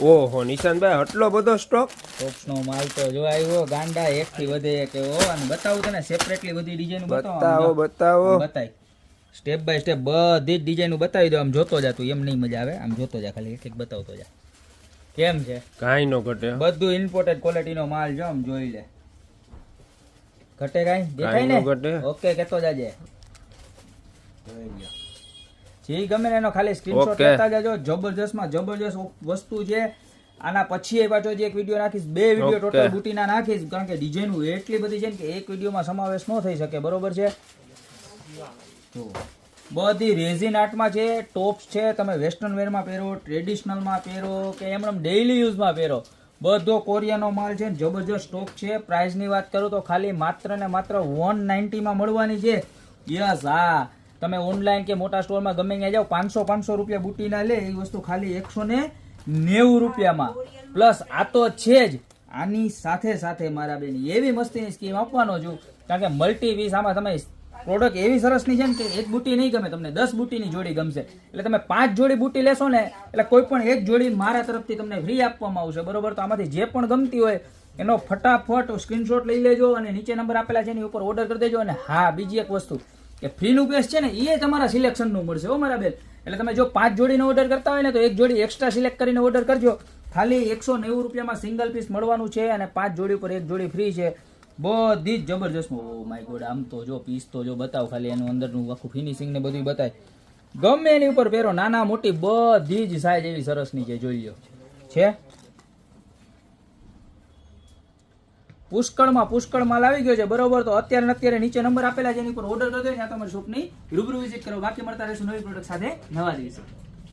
ઓહો નિશાંતભાઈ આટલો બધો સ્ટોક. ટોપ્સનો માલ તો જો આવ્યો ગાંડા એક થી વધે એક એવો. અને બતાવું તને સેપરેટલી બધી ડિઝાઇન બતાવો. બતાય સ્ટેપ બાય સ્ટેપ બધી જ ડિઝાઇન બતાવી દો. આમ જોતો જા તું, એમ નહીં મજા આવે, આમ જોતો જા, ખાલી એક એક બતાવતો જા. કેમ છે? કાંઈ નો ઘટે. બધું ઇમ્પોર્ટેડ ક્વોલિટીનો માલ જો આમ જોઈ લે. ઘટે કાંઈ દેખાય ને? ઓકે કેતો જાજે. જે ગમે ને એનો ખાલી સ્ક્રીનશોટ લેતા જાજો. જબરજસ્ત માં જબરજસ્ત વસ્તુ છે. આના પછી પાછો જે એક વિડીયો નાખીશ, 2 વિડીયો ટોટલ બુટીના નાખીશ, કારણ કે ડિઝાઇન એટલી બધી છે કે એક વિડીયોમાં સમાવેશ ન થઈ શકે. બરોબર છે? બધી રેઝિન આર્ટમાં છે, ટોપ્સ છે, તમે વેસ્ટર્ન વેરમાં પહેરો, ટ્રેડિશનલમાં પહેરો કે એમ ડેઇલી યુઝમાં પહેરો, બધો કોરિયાનો માલ છે. જબરજસ્ત સ્ટોક છે. પ્રાઇસની વાત કરું તો ખાલી માત્ર ને માત્ર 190 માં મળવાની છે. યસ, હા, તમે ઓનલાઈન કે મોટા સ્ટોરમાં ગમે ત્યાં જાઓ, 500 રૂપિયા બુટીના લે એ વસ્તુ ખાલી 190 રૂપિયામાં. પ્લસ આ તો છે જ, આની સાથે સાથે મારા બેન એવી મસ્તીની સ્કીમ આપવાનો છું, કારણ કે મલ્ટી પીસ આમાં તમે પ્રોડક્ટ એવી સરસની છે ને કે એક બુટી નહીં ગમે તમને, 10 બુટીની જોડી ગમશે. એટલે તમે 5 જોડી બુટી લેશો ને એટલે કોઈ પણ એક જોડી મારા તરફથી તમને ફ્રી આપવામાં આવશે. બરોબર? તો આમાંથી જે પણ ગમતી હોય એનો ફટાફટ સ્ક્રીનશોટ લઈ લેજો અને નીચે નંબર આપેલા છે એની ઉપર ઓર્ડર કરી દેજો. અને હા, બીજી એક વસ્તુ કે ફ્રીનું પેસ છે ને એ તમારા સિલેક્શનનું મળશે હો મારા બેન. એટલે તમે જો 5 જોડીનો ઓર્ડર કરતા હોય ને તો એક જોડી એક્સ્ટ્રા સિલેક્ટ કરીને ઓર્ડર કરજો. ખાલી 190 રૂપિયામાં સિંગલ પીસ મળવાનું છે અને 5 જોડી પર એક જોડી ફ્રી છે. બધી જ જબરજસ્ત. ઓ માય ગોડ, આમ તો જો પીસ તો જો બતાવ, ખાલી એનું અંદરનું આખું ફિનિશિંગ ને બધું બતાય. ગમે એની ઉપર પહેરો, નાના મોટી બધી જ સાઈઝ એવી સરસની છે. જોઈ લો છે. પુષ્કળ માલ આવી ગયો છે. બરોબર? તો અત્યારે નીચે નંબર આપેલા છે એની પર ઓર્ડર કરી દો. ત્યાં તમારી શોપની રૂબરૂ વિઝિટ કરો. બાકી મળતા રહેશું નવી પ્રોડક્ટ સાથે નવા દિવસે.